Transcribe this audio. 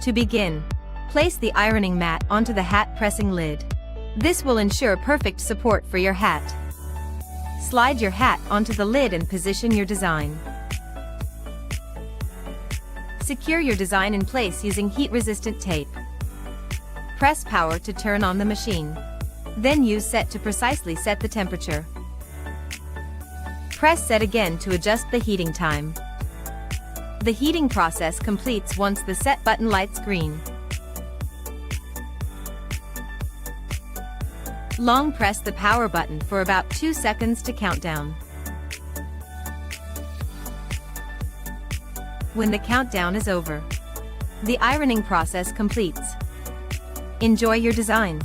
To begin, place the ironing mat onto the hat pressing lid. This will ensure perfect support for your hat. Slide your hat onto the lid and position your design. Secure your design in place using heat-resistant tape. Press power to turn on the machine. Then use set to precisely set the temperature. Press set again to adjust the heating time. The heating process completes once the set button lights green. Long press the power button for about 2 seconds to count down. When the countdown is over, the ironing process completes. Enjoy your design.